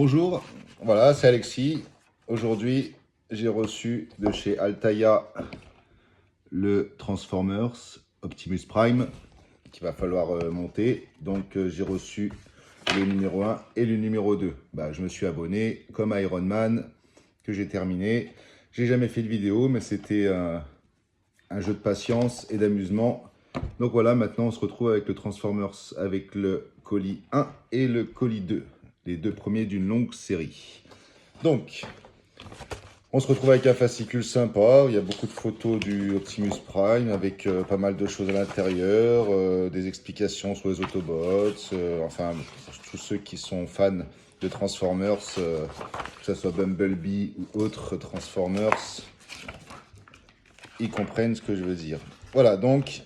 Bonjour, voilà, c'est Alexis. Aujourd'hui, j'ai reçu de chez Altaïa le Transformers Optimus Prime qu'il va falloir monter. Donc, j'ai reçu le numéro 1 et le numéro 2. Je me suis abonné comme Iron Man que j'ai terminé. J'ai jamais fait de vidéo, mais c'était un jeu de patience et d'amusement. Donc voilà, maintenant on se retrouve avec le Transformers, avec le colis 1 et le colis 2. Les deux premiers d'une longue série. Donc, on se retrouve avec un fascicule sympa. Il y a beaucoup de photos du Optimus Prime avec pas mal de choses à l'intérieur, des explications sur les Autobots. Enfin, tous ceux qui sont fans de Transformers, que ce soit Bumblebee ou autres Transformers, ils comprennent ce que je veux dire. Voilà, donc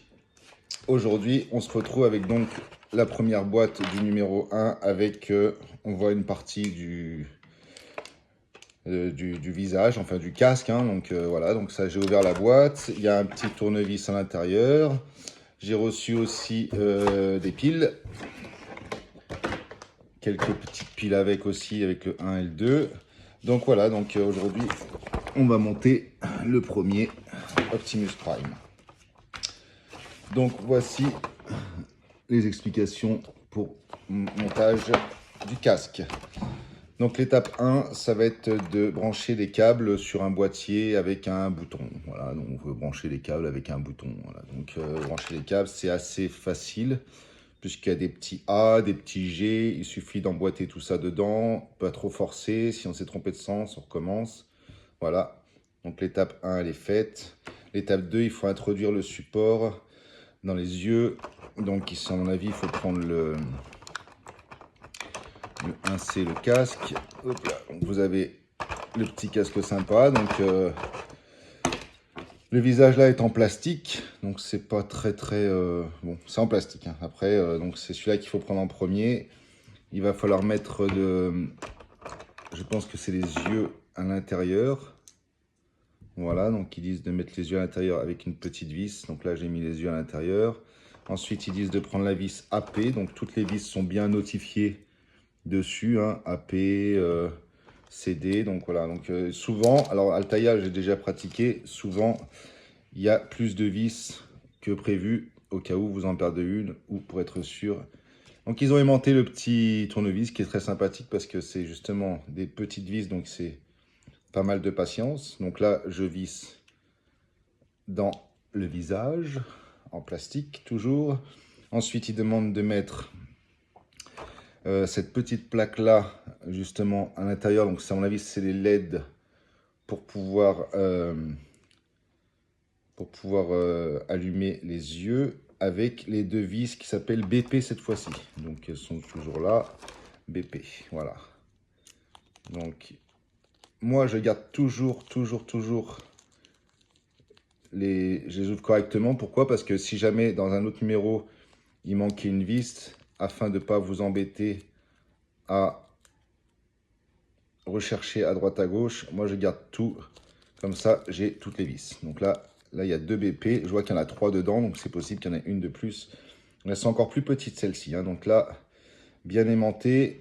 aujourd'hui, on se retrouve avec donc la première boîte du numéro 1 avec, on voit une partie du visage, enfin du casque. Donc voilà, donc ça, j'ai ouvert la boîte. Il y a un petit tournevis à l'intérieur. J'ai reçu aussi des piles. Quelques petites piles avec aussi, avec le 1 et le 2. Donc voilà, donc aujourd'hui, on va monter le premier Optimus Prime. Donc voici les explications pour montage du casque. Donc l'étape 1, ça va être de brancher les câbles sur un boîtier avec un bouton. Voilà, donc on veut brancher les câbles avec un bouton. Voilà. Donc brancher les câbles, c'est assez facile puisqu'il y a des petits A, des petits G. Il suffit d'emboîter tout ça dedans, pas trop forcer. Si on s'est trompé de sens, on recommence. Voilà, donc l'étape 1, elle est faite. L'étape 2, il faut introduire le support dans les yeux. Donc ici, à mon avis, il faut prendre le 1, c'est le casque. Hop là. Donc, vous avez le petit casque sympa. Donc le visage là est en plastique. Donc c'est pas très bon, c'est en plastique. Après, donc c'est celui-là qu'il faut prendre en premier. Il va falloir mettre je pense que c'est les yeux à l'intérieur. Voilà, donc ils disent de mettre les yeux à l'intérieur avec une petite vis. Donc là, j'ai mis les yeux à l'intérieur. Ensuite, ils disent de prendre la vis AP. Donc toutes les vis sont bien notifiées dessus, AP, CD. Donc voilà, donc souvent, alors Altaïa, j'ai déjà pratiqué, souvent, il y a plus de vis que prévu, au cas où vous en perdez une, ou pour être sûr. Donc ils ont aimanté le petit tournevis qui est très sympathique parce que c'est justement des petites vis, donc c'est pas mal de patience. Donc là, je visse dans le visage, en plastique toujours. Ensuite, ils demandent de mettre cette petite plaque là, justement, à l'intérieur. Donc ça, à mon avis, c'est les LED pour pouvoir allumer les yeux avec les deux vis qui s'appellent BP cette fois-ci. Donc elles sont toujours là, BP, voilà. Donc moi, je garde toujours je les ouvre correctement. Pourquoi? Parce que si jamais dans un autre numéro, il manquait une vis, afin de ne pas vous embêter à rechercher à droite à gauche, moi je garde tout. Comme ça, j'ai toutes les vis. Donc là, il y a 2 BP. Je vois qu'il y en a 3 dedans, donc c'est possible qu'il y en ait une de plus. Elles sont encore plus petites celles-ci. Donc là, bien aimantées.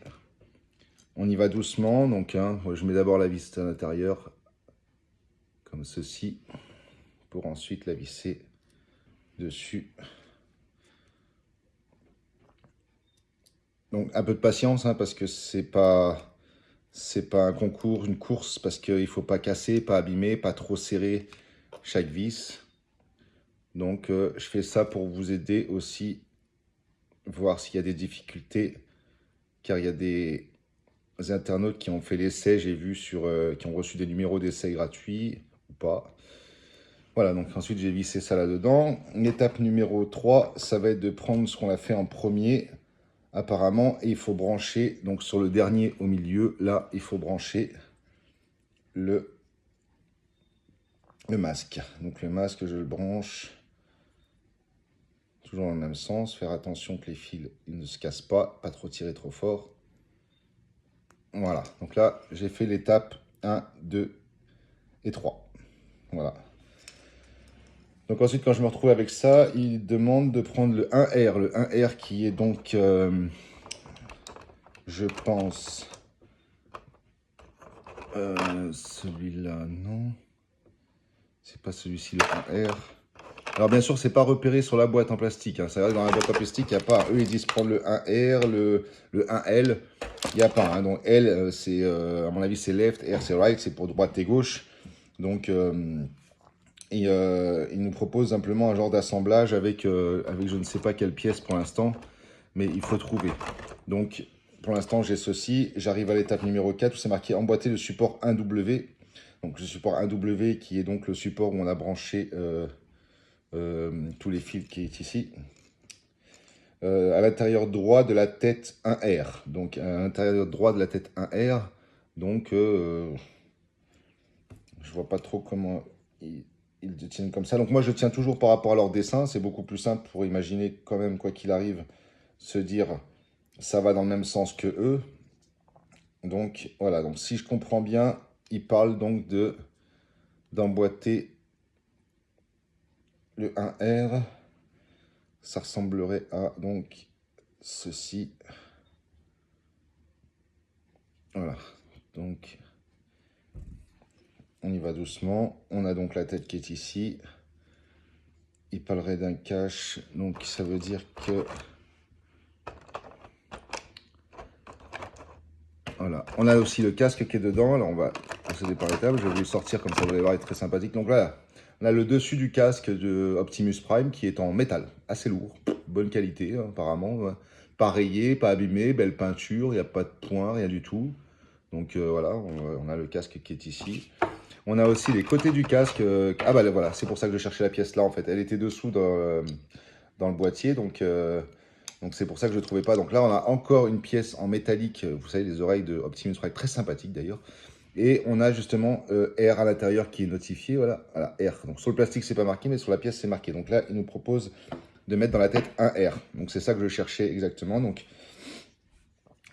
On y va doucement. Donc je mets d'abord la vis à l'intérieur, comme ceci, pour ensuite la visser dessus. Donc un peu de patience, parce que c'est pas un concours, une course, parce qu'il ne faut pas casser, pas abîmer, pas trop serrer chaque vis. Donc je fais ça pour vous aider aussi, voir s'il y a des difficultés, car il y a des internautes qui ont fait l'essai, j'ai vu qui ont reçu des numéros d'essai gratuits ou pas. Voilà, donc ensuite j'ai vissé ça là-dedans. L'étape numéro 3, ça va être de prendre ce qu'on a fait en premier, apparemment, et il faut brancher, donc sur le dernier au milieu, là, il faut brancher le masque. Donc le masque, je le branche toujours dans le même sens. Faire attention que les fils ils ne se cassent pas trop tirer trop fort. Voilà, donc là, j'ai fait l'étape 1, 2 et 3. Voilà. Donc ensuite, quand je me retrouve avec ça, il demande de prendre le 1R. Le 1R qui est donc, je pense, Celui-là, non. C'est pas celui-ci, le 1R. Alors bien sûr, c'est pas repéré sur la boîte en plastique. Hein. C'est vrai que dans la boîte en plastique, il n'y a pas. Eux, ils disent prendre le 1R, le 1L. Il n'y a pas. Hein. Donc L, c'est, à mon avis, c'est left. R, c'est right. C'est pour droite et gauche. Donc, ils nous proposent simplement un genre d'assemblage avec je ne sais pas quelle pièce pour l'instant. Mais il faut trouver. Donc, pour l'instant, j'ai ceci. J'arrive à l'étape numéro 4 où c'est marqué emboîter le support 1W. Donc, le support 1W qui est donc le support où on a branché tous les fils qui est ici. À l'intérieur droit de la tête 1R. Donc, à l'intérieur droit de la tête 1R. Donc, je vois pas trop comment ils le tiennent comme ça. Donc, moi, je tiens toujours par rapport à leur dessin. C'est beaucoup plus simple pour imaginer quand même, quoi qu'il arrive, se dire ça va dans le même sens que eux. Donc, voilà. Donc, si je comprends bien, ils parlent donc d'emboîter le 1R. Ça ressemblerait à donc ceci. Voilà, donc on y va doucement. On a donc la tête qui est ici. Il parlerait d'un cache, donc ça veut dire que... Voilà, on a aussi le casque qui est dedans. Alors on va procéder par étapes. Je vais vous le sortir comme ça, vous allez voir, il est très sympathique. Donc là, on a le dessus du casque de Optimus Prime qui est en métal, assez lourd, bonne qualité hein, apparemment. Pas rayé, pas abîmé, belle peinture, il n'y a pas de points, rien du tout. Donc voilà, on a le casque qui est ici. On a aussi les côtés du casque. Ah bah voilà, c'est pour ça que je cherchais la pièce là en fait. Elle était dessous dans le boîtier, donc c'est pour ça que je ne trouvais pas. Donc là, on a encore une pièce en métallique. Vous savez, les oreilles de Optimus Prime, très sympathique d'ailleurs. Et on a justement R à l'intérieur qui est notifié. Voilà, voilà, R. Donc sur le plastique, c'est pas marqué, mais sur la pièce, c'est marqué. Donc là, il nous propose de mettre dans la tête un R. Donc c'est ça que je cherchais exactement. Donc,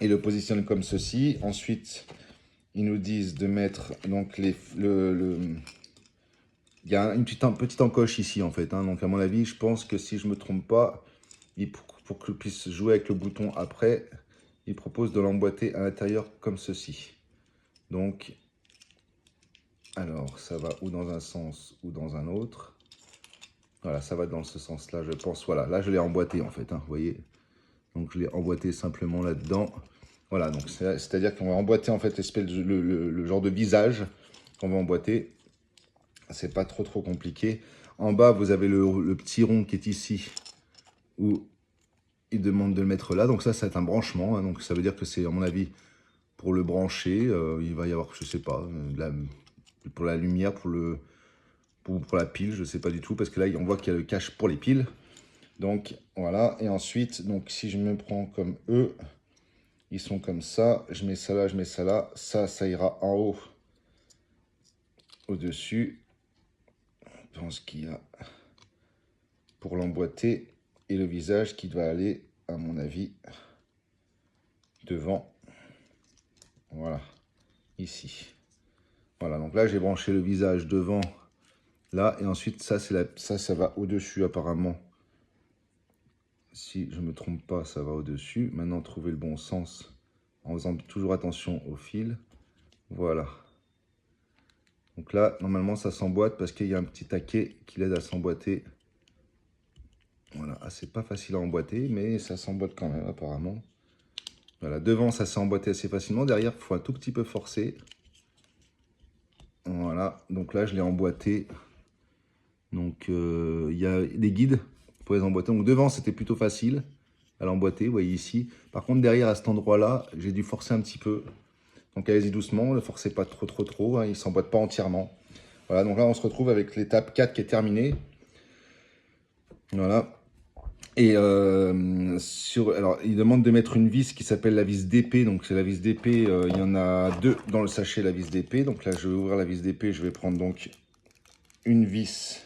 et le positionne comme ceci. Ensuite, ils nous disent de mettre donc il y a une petite encoche ici en fait. Hein. Donc à mon avis, je pense que si je me trompe pas, pour que je puisse jouer avec le bouton après, il propose de l'emboîter à l'intérieur comme ceci. Donc, alors ça va ou dans un sens ou dans un autre. Voilà, ça va dans ce sens-là, je pense. Voilà, là je l'ai emboîté en fait, hein, vous voyez. Donc je l'ai emboîté simplement là-dedans. Voilà, donc c'est-à-dire qu'on va emboîter en fait le genre de visage qu'on va emboîter. C'est pas trop compliqué. En bas, vous avez le petit rond qui est ici, où il demande de le mettre là. Donc ça, c'est un branchement. Hein, donc ça veut dire que c'est, à mon avis, pour le brancher. Il va y avoir, je sais pas, pour la lumière, pour la pile, je sais pas du tout. Parce que là, on voit qu'il y a le cache pour les piles. Donc voilà. Et ensuite, donc si je me prends comme eux, ils sont comme ça. Je mets ça là, je mets ça là. Ça ira en haut, au-dessus. Je pense qu'il y a pour l'emboîter et le visage qui doit aller, à mon avis, devant. Voilà, ici. Voilà, donc là, j'ai branché le visage devant, là, et ensuite, ça va au-dessus, apparemment. Si je ne me trompe pas, ça va au-dessus. Maintenant, trouver le bon sens en faisant toujours attention au fil. Voilà. Donc là, normalement, ça s'emboîte parce qu'il y a un petit taquet qui l'aide à s'emboîter. Voilà, c'est pas facile à emboîter, mais ça s'emboîte quand même, apparemment. Voilà, devant, ça s'est emboîté assez facilement. Derrière, il faut un tout petit peu forcer. Voilà, donc là, je l'ai emboîté. Donc, il y a des guides pour les emboîter. Donc, devant, c'était plutôt facile à l'emboîter, vous voyez ici. Par contre, derrière, à cet endroit-là, j'ai dû forcer un petit peu. Donc, allez-y doucement, ne forcez pas trop. Hein, il ne s'emboîte pas entièrement. Voilà, donc là, on se retrouve avec l'étape 4 qui est terminée. Voilà. Et alors, il demande de mettre une vis qui s'appelle la vis d'épée. Donc, c'est la vis d'épée. Il y en a deux dans le sachet, la vis d'épée. Donc là, je vais ouvrir la vis d'épée. Je vais prendre donc une vis.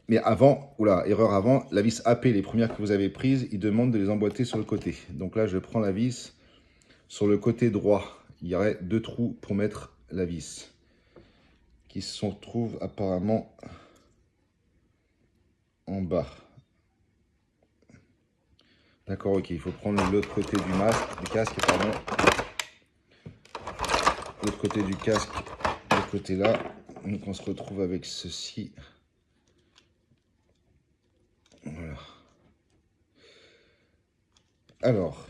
Mais avant, oula, erreur avant, la vis AP, les premières que vous avez prises, il demande de les emboîter sur le côté. Donc là, je prends la vis sur le côté droit. Il y aurait deux trous pour mettre la vis qui se trouvent apparemment en bas. D'accord, ok, il faut prendre l'autre côté du masque, du casque, pardon. l'autre côté du casque, de l'autre côté là. Donc on se retrouve avec ceci. Voilà. Alors,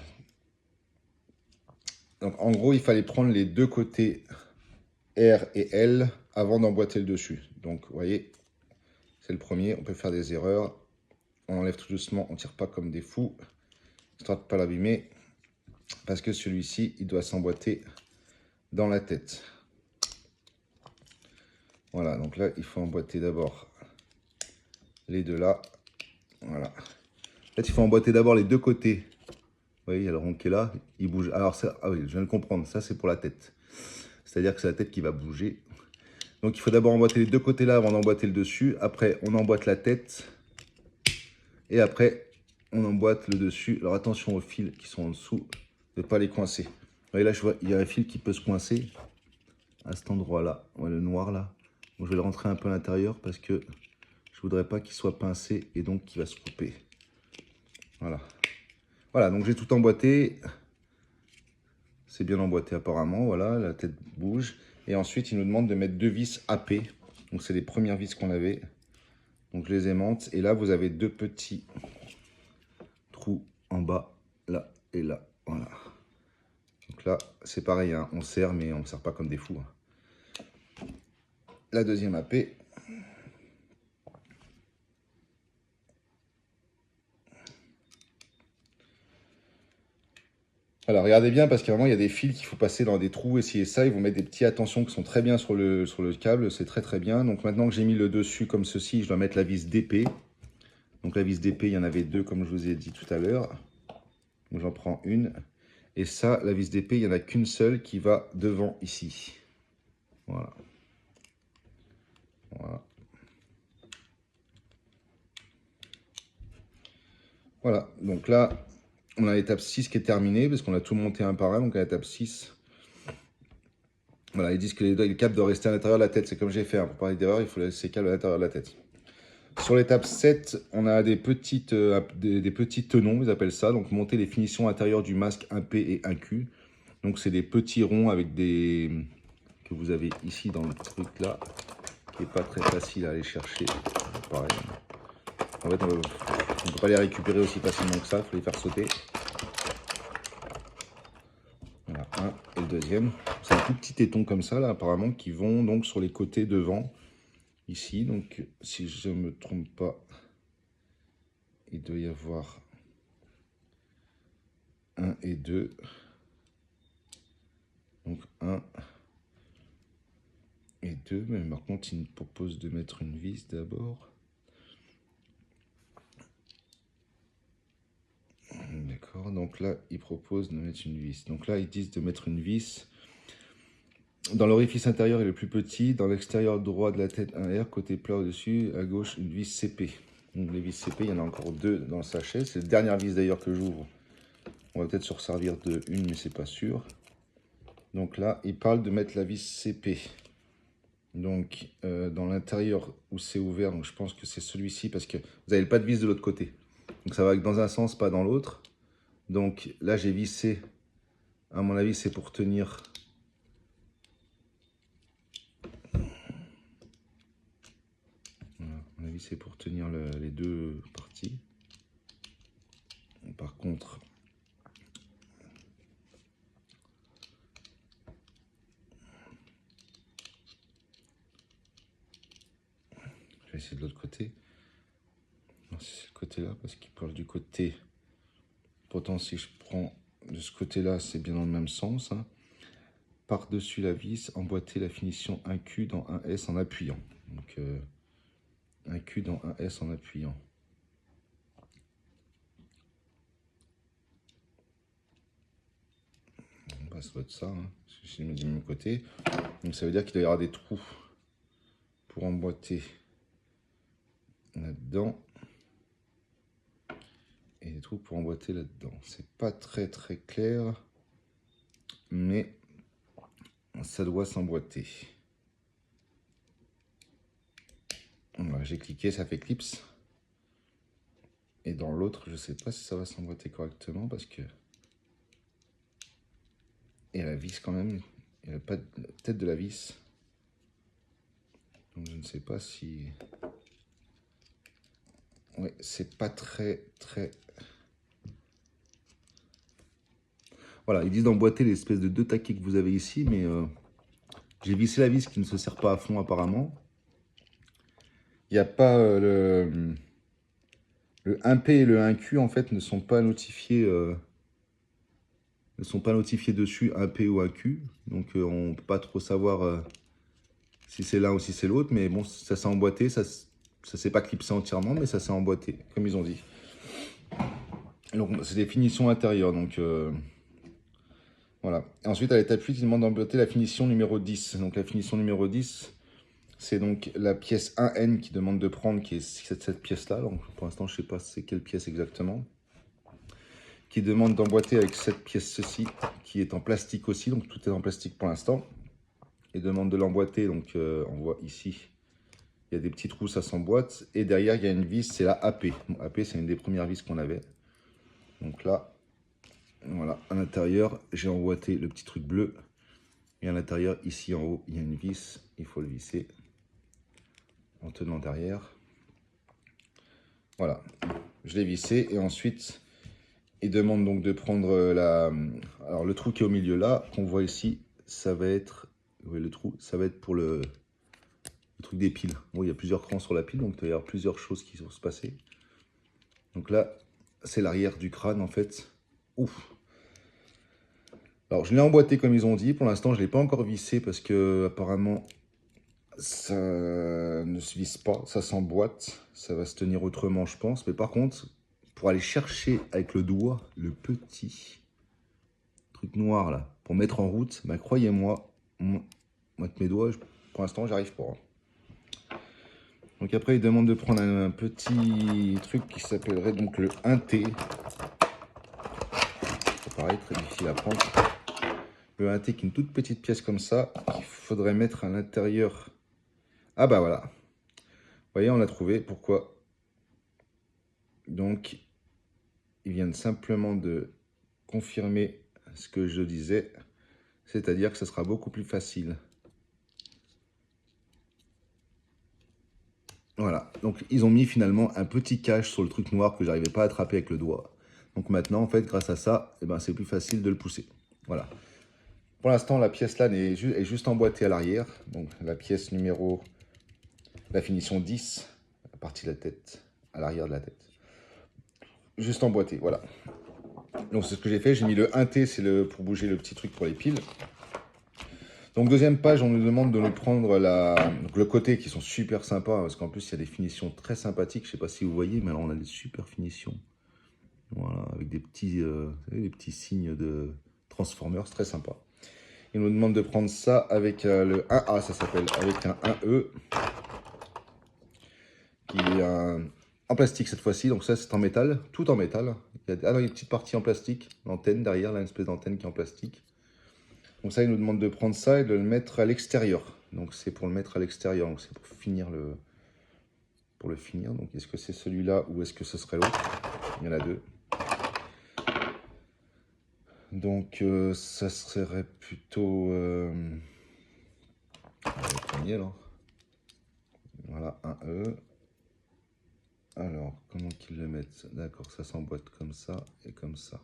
donc en gros, il fallait prendre les deux côtés R et L avant d'emboîter le dessus. Donc, vous voyez, c'est le premier. On peut faire des erreurs. On enlève tout doucement, on ne tire pas comme des fous, histoire de ne pas l'abîmer. Parce que celui-ci, il doit s'emboîter dans la tête. Voilà, donc là, il faut emboîter d'abord les deux là. Voilà. En fait, il faut emboîter d'abord les deux côtés. Vous voyez, il y a le rond qui est là, il bouge. Alors, ça, ah oui, je viens de comprendre, ça c'est pour la tête. C'est-à-dire que c'est la tête qui va bouger. Donc, il faut d'abord emboîter les deux côtés là avant d'emboîter le dessus. Après, on emboîte la tête. Et après, on emboîte le dessus. Alors, attention aux fils qui sont en dessous, de ne pas les coincer. Vous voyez, là, je vois, il y a un fil qui peut se coincer à cet endroit-là. Ouais, le noir là. Donc, je vais le rentrer un peu à l'intérieur parce que je voudrais pas qu'il soit pincé et donc qu'il va se couper. Voilà. Voilà, donc j'ai tout emboîté. C'est bien emboîté apparemment. Voilà, la tête bouge. Et ensuite, il nous demande de mettre deux vis AP. Donc, c'est les premières vis qu'on avait. Donc, je les aimante. Et là, vous avez deux petits trous en bas, là et là. Voilà. Donc là, c'est pareil, hein, on serre, mais on ne serre pas comme des fous. Hein. La deuxième AP. Alors regardez bien parce qu'à un moment il y a des fils qu'il faut passer dans des trous, essayer ça, ils vont mettre des petits attentions qui sont très bien sur le câble, c'est très bien. Donc maintenant que j'ai mis le dessus comme ceci, je dois mettre la vis d'épée. Donc la vis d'épée, il y en avait deux comme je vous ai dit tout à l'heure. Donc j'en prends une. Et ça, la vis d'épée, il n'y en a qu'une seule qui va devant ici. Voilà. Voilà. Voilà, donc là, on a l'étape 6 qui est terminée, parce qu'on a tout monté un par un, donc à l'étape 6. Voilà, ils disent que les câbles doivent rester à l'intérieur de la tête, c'est comme j'ai fait, hein. Pour parler d'erreur, il faut laisser les câbles à l'intérieur de la tête. Sur l'étape 7, on a des petits tenons, ils appellent ça, donc monter les finitions intérieures du masque 1P et 1Q. Donc c'est des petits ronds avec des... que vous avez ici dans le truc là, qui n'est pas très facile à aller chercher, pareil. En fait, on ne peut pas les récupérer aussi facilement que ça, il faut les faire sauter. Voilà, un et le deuxième. C'est un tout petit téton comme ça, là, apparemment, qui vont donc sur les côtés devant, ici. Donc, si je ne me trompe pas, il doit y avoir 1 et 2. Donc, 1 et 2. Mais par contre, il me propose de mettre une vis d'abord. D'accord, donc là, ils proposent de mettre une vis. Donc là, ils disent de mettre une vis dans l'orifice intérieur est le plus petit, dans l'extérieur droit de la tête, un R, côté plat au-dessus, à gauche, une vis CP. Donc les vis CP, il y en a encore deux dans le sachet. C'est la dernière vis d'ailleurs que j'ouvre. On va peut-être se resservir de une, mais c'est pas sûr. Donc là, il parle de mettre la vis CP. Donc dans l'intérieur où c'est ouvert, donc je pense que c'est celui-ci parce que vous n'avez pas de vis de l'autre côté. Donc ça va dans un sens, pas dans l'autre. Donc là, j'ai vissé. À mon avis, c'est pour tenir. Voilà, à mon avis, c'est pour tenir les deux parties. Par contre, je vais essayer de l'autre côté. C'est le côté là parce qu'il parle du côté. Pourtant, si je prends de ce côté-là, c'est bien dans le même sens. Hein. Par-dessus la vis, emboîter la finition 1Q dans 1S en appuyant. Donc, 1Q dans 1S en appuyant. Bah, ça doit être ça. Hein. Si je mets du même côté. Donc, ça veut dire qu'il doit y avoir des trous pour emboîter là-dedans. Et des trous pour emboîter là-dedans. C'est pas très clair. Mais ça doit s'emboîter. Voilà, j'ai cliqué, ça fait clips. Et dans l'autre, je ne sais pas si ça va s'emboîter correctement parce que... Et la vis quand même, Il n'y a pas de tête de la vis. Donc je ne sais pas si... Ouais, c'est pas très... Voilà, ils disent d'emboîter l'espèce de 2 taquets que vous avez ici, mais j'ai vissé la vis qui ne se serre pas à fond apparemment. Il n'y a pas le 1P et le 1Q en fait ne sont pas notifiés dessus 1P ou 1Q. Donc on ne peut pas trop savoir si c'est l'un ou si c'est l'autre, mais bon, ça s'est emboîté, ça s'est pas clipsé entièrement, mais ça s'est emboîté, comme ils ont dit. Donc c'est des finitions intérieures, donc voilà. Et ensuite à l'étape 8, ils demandent d'emboîter la finition numéro 10. Donc la finition numéro 10, c'est donc la pièce 1N qui demande de prendre, qui est cette pièce-là. Donc pour l'instant, je ne sais pas c'est quelle pièce exactement. Qui demande d'emboîter avec cette pièce-ci, qui est en plastique aussi. Donc tout est en plastique pour l'instant. Et demande de l'emboîter. Donc on voit ici, il y a des petits trous, ça s'emboîte. Et derrière, il y a une vis, c'est la AP. Bon, AP, c'est une des premières vis qu'on avait. Donc là, voilà, à l'intérieur, j'ai emboîté le petit truc bleu. Et à l'intérieur, ici en haut, il y a une vis. Il faut le visser en tenant derrière. Voilà, je l'ai vissé. Et ensuite, il demande donc de prendre alors le trou qui est au milieu là, qu'on voit ici, ça va être... Oui, le trou, ça va être pour le truc des piles. Bon, il y a plusieurs crans sur la pile, donc il va y avoir plusieurs choses qui vont se passer. Donc là, c'est l'arrière du crâne en fait. Ouf. Alors, je l'ai emboîté comme ils ont dit. Pour l'instant, je ne l'ai pas encore vissé parce que apparemment, ça ne se visse pas. Ça s'emboîte. Ça va se tenir autrement, je pense. Mais par contre, pour aller chercher avec le doigt le petit truc noir là, pour mettre en route, bah, croyez-moi, moi, avec mes doigts, pour l'instant, j'arrive pas. Donc après, il demande de prendre un petit truc qui s'appellerait donc le 1T. C'est pareil, très difficile à prendre. Le 1T qui est une toute petite pièce comme ça, qu'il faudrait mettre à l'intérieur. Ah bah voilà. Vous voyez, on l'a trouvé. Pourquoi? Donc, ils viennent simplement de confirmer ce que je disais. C'est-à-dire que ce sera beaucoup plus facile. Voilà. Donc, ils ont mis finalement un petit cache sur le truc noir que j'arrivais pas à attraper avec le doigt. Donc maintenant, en fait, grâce à ça, eh ben, c'est plus facile de le pousser. Voilà. Pour l'instant, la pièce là est juste emboîtée à l'arrière. Donc la pièce numéro, la finition 10, la partie de la tête, à l'arrière de la tête. Juste emboîtée, voilà. Donc c'est ce que j'ai fait, j'ai mis le 1T, c'est pour bouger le petit truc pour les piles. Donc deuxième page, on nous demande de nous prendre donc, le côté qui sont super sympas, parce qu'en plus il y a des finitions très sympathiques, je ne sais pas si vous voyez, mais alors on a des super finitions. Voilà, avec des petits signes de Transformers, très sympa. Il nous demande de prendre ça avec le 1A, ça s'appelle, avec un 1E, qui est en plastique cette fois-ci. Donc ça, c'est en métal, tout en métal. Il y a une petite partie en plastique, l'antenne derrière, là, une espèce d'antenne qui est en plastique. Donc ça, il nous demande de prendre ça et de le mettre à l'extérieur. Donc c'est pour le mettre à l'extérieur, donc c'est pour finir le finir. Donc est-ce que c'est celui-là ou est-ce que ce serait l'autre? Il y en a deux. Donc ça serait plutôt... le premier, là. Voilà, un E. Alors, comment qu'ils le mettent? D'accord, ça s'emboîte comme ça et comme ça.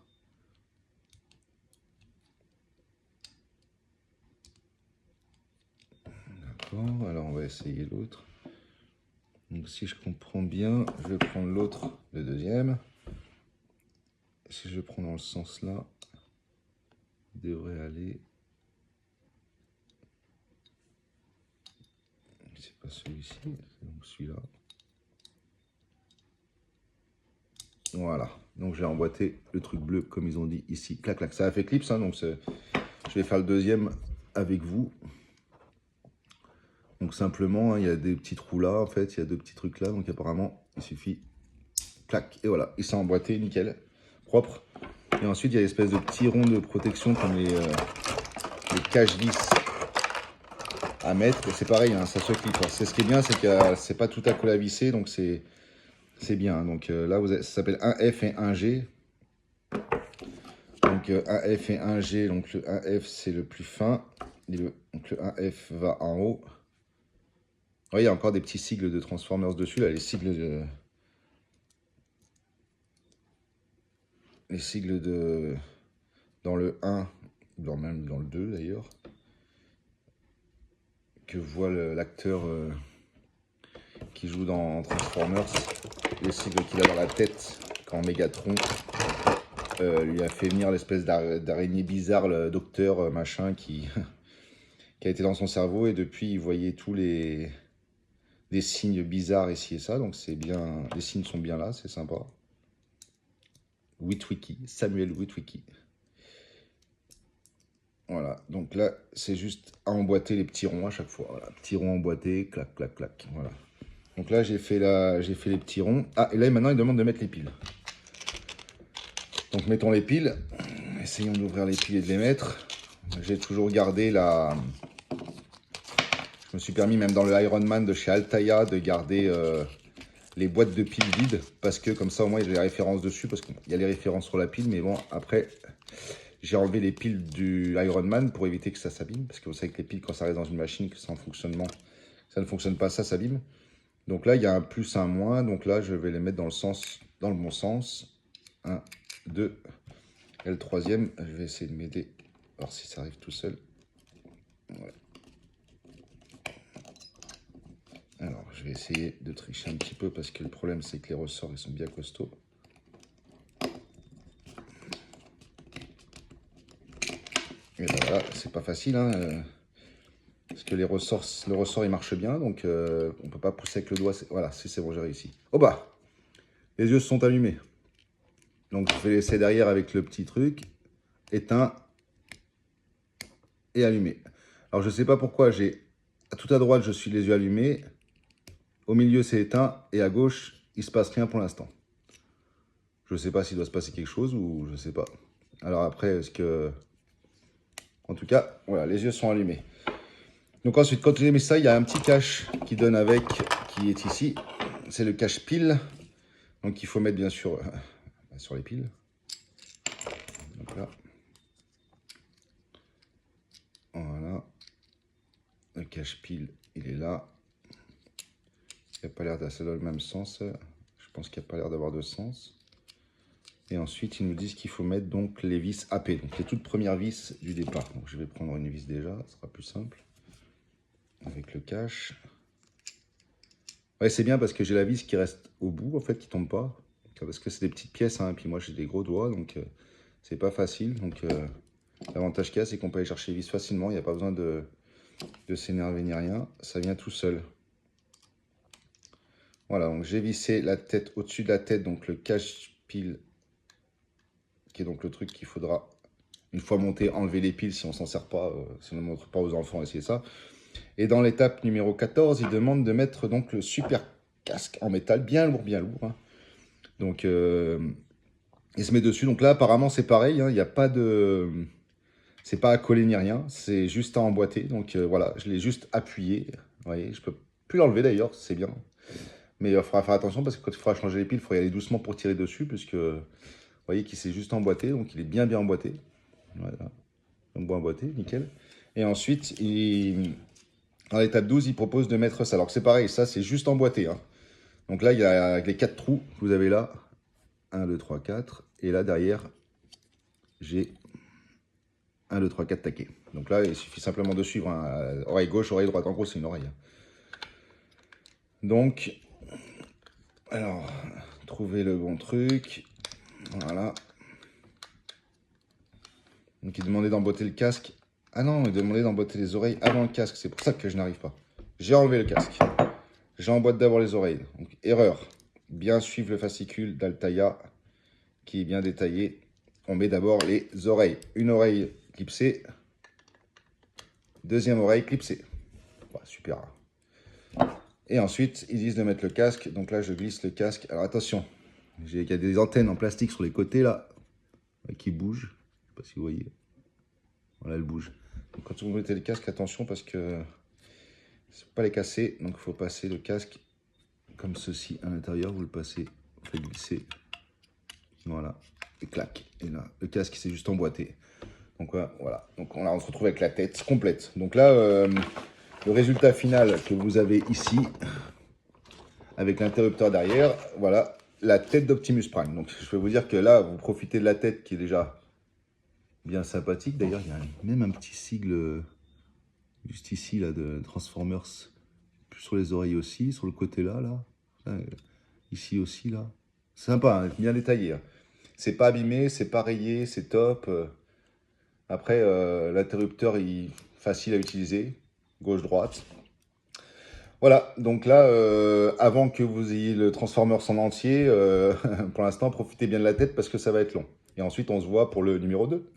D'accord, alors on va essayer l'autre. Donc si je comprends bien, je vais prendre l'autre, le deuxième. Si je prends dans le sens là, il devrait aller... C'est pas celui-ci, c'est donc celui-là. Voilà, donc j'ai emboîté le truc bleu comme ils ont dit ici. Clac, clac, ça a fait clips, hein, donc je vais faire le deuxième avec vous. Donc simplement, hein, il y a des petits trous là, en fait, il y a deux petits trucs là, donc apparemment, il suffit, clac, et voilà, il s'est emboîté, nickel, propre. Et ensuite, il y a l'espèce de petits ronds de protection comme les cache-vis à mettre. C'est pareil, hein, ça se clip. C'est ce qui est bien, c'est que c'est pas tout à coller à visser, donc c'est bien. Donc là, ça s'appelle 1F et 1G. Donc 1F et 1G, donc le 1F c'est le plus fin Donc le 1F va en haut. Oui, il y a encore des petits sigles de Transformers dessus, là, les sigles de... Dans le 1, même dans le 2 d'ailleurs, que voit l'acteur qui joue dans Transformers, les sigles qu'il a dans la tête quand Megatron lui a fait venir l'espèce d'araignée bizarre, le docteur machin qui a été dans son cerveau, et depuis il voyait tous des signes bizarres ici et ça, donc c'est bien, les signes sont bien là, c'est sympa. Witwicky, Samuel Witwicky. Voilà, donc là c'est juste à emboîter les petits ronds à chaque fois. Voilà, petits ronds emboîtés, clac, clac, clac. Voilà. Donc là j'ai fait les petits ronds. Ah, et là maintenant il demande de mettre les piles. Donc mettons les piles. Essayons d'ouvrir les piles et de les mettre. J'ai toujours gardé la... Je me suis permis même dans le Ironman de chez Altaïa de garder les boîtes de piles vides. Parce que comme ça au moins il y a les références dessus. Parce qu'il y a les références sur la pile. Mais bon, après, j'ai enlevé les piles du Ironman pour éviter que ça s'abîme. Parce que vous savez que les piles, quand ça reste dans une machine, que c'est en fonctionnement, ça ne fonctionne pas, ça s'abîme. Donc là, il y a un plus, un moins. Donc là, je vais les mettre dans le bon sens. 1, 2. Et le troisième, je vais essayer de m'aider. Alors si ça arrive tout seul. Ouais. Alors, je vais essayer de tricher un petit peu parce que le problème, c'est que les ressorts, ils sont bien costauds. Et ben voilà, c'est pas facile, hein, parce que le ressort, il marche bien, donc on peut pas pousser avec le doigt. Voilà, c'est bon, j'ai réussi. Oh bah, les yeux se sont allumés. Donc, je vais laisser derrière avec le petit truc, éteint et allumé. Alors, je sais pas pourquoi, tout à droite, je suis les yeux allumés. Au milieu, c'est éteint. Et à gauche, il se passe rien pour l'instant. Je ne sais pas s'il doit se passer quelque chose ou je sais pas. Alors après, est-ce que... En tout cas, voilà, les yeux sont allumés. Donc ensuite, quand j'ai mis ça, il y a un petit cache qui donne avec, qui est ici. C'est le cache pile. Donc il faut mettre bien sûr sur les piles. Donc là. Voilà. Le cache pile, il est là. Il n'y a pas l'air d'avoir le même sens. Je pense qu'il n'y a pas l'air d'avoir de sens. Et ensuite, ils nous disent qu'il faut mettre donc les vis AP, donc les toutes premières vis du départ. Donc je vais prendre une vis déjà, ce sera plus simple. Avec le cache. Ouais, c'est bien parce que j'ai la vis qui reste au bout, en fait, qui tombe pas. Parce que c'est des petites pièces, hein, et puis moi j'ai des gros doigts, donc c'est pas facile. Donc l'avantage qu'il y a, c'est qu'on peut aller chercher les vis facilement, il n'y a pas besoin de s'énerver ni rien, ça vient tout seul. Voilà, donc j'ai vissé la tête au-dessus de la tête, donc le cache pile, qui est donc le truc qu'il faudra, une fois monté, enlever les piles si on s'en sert pas, si on ne montre pas aux enfants, essayer ça. Et dans l'étape numéro 14, il demande de mettre donc le super casque en métal, bien lourd. Hein. Donc, il se met dessus. Donc là, apparemment, c'est pareil. Hein, il n'y a pas de... C'est pas à coller ni rien. C'est juste à emboîter. Donc voilà, je l'ai juste appuyé. Vous voyez, je peux plus l'enlever d'ailleurs, c'est bien. Mais il faudra faire attention parce que quand il faudra changer les piles, il faut y aller doucement pour tirer dessus. Puisque vous voyez qu'il s'est juste emboîté. Donc il est bien emboîté. Voilà. Donc bon emboîté, nickel. Et ensuite, dans l'étape 12, il propose de mettre ça. Alors que c'est pareil, ça c'est juste emboîté. Hein. Donc là, il y a les 4 trous que vous avez là. 1, 2, 3, 4. Et là, derrière, j'ai 1, 2, 3, 4 taquets. Donc là, il suffit simplement de suivre. Hein. Oreille gauche, oreille droite. En gros, c'est une oreille. Donc, alors, trouver le bon truc. Voilà. Donc, il demandait d'emboîter le casque. Ah non, il demandait d'emboîter les oreilles avant le casque. C'est pour ça que je n'arrive pas. J'ai enlevé le casque. J'emboîte d'abord les oreilles. Donc, erreur. Bien suivre le fascicule d'Altaïa qui est bien détaillé. On met d'abord les oreilles. Une oreille clipsée. Deuxième oreille clipsée. Bah, super. Et ensuite, ils disent de mettre le casque. Donc là, je glisse le casque. Alors attention, il y a des antennes en plastique sur les côtés là qui bougent. Je ne sais pas si vous voyez. Voilà, elles bougent. Donc, quand vous mettez le casque, attention parce que il ne faut pas les casser. Donc il faut passer le casque comme ceci à l'intérieur. Vous le passez, vous faites glisser. Voilà. Et clac. Et là, le casque, c'est juste emboîté. Donc voilà, donc on se retrouve avec la tête complète. Donc là, le résultat final que vous avez ici, avec l'interrupteur derrière, voilà, la tête d'Optimus Prime. Donc je peux vous dire que là, vous profitez de la tête qui est déjà bien sympathique. D'ailleurs, il y a même un petit sigle juste ici, là, de Transformers, sur les oreilles aussi, sur le côté là, ici aussi, là. C'est sympa, hein, bien détaillé. Hein. C'est pas abîmé, c'est pas rayé, c'est top. Après, l'interrupteur, il facile à utiliser, gauche-droite. Voilà, donc là, avant que vous ayez le Transformers en entier, pour l'instant, profitez bien de la tête parce que ça va être long. Et ensuite, on se voit pour le numéro 2.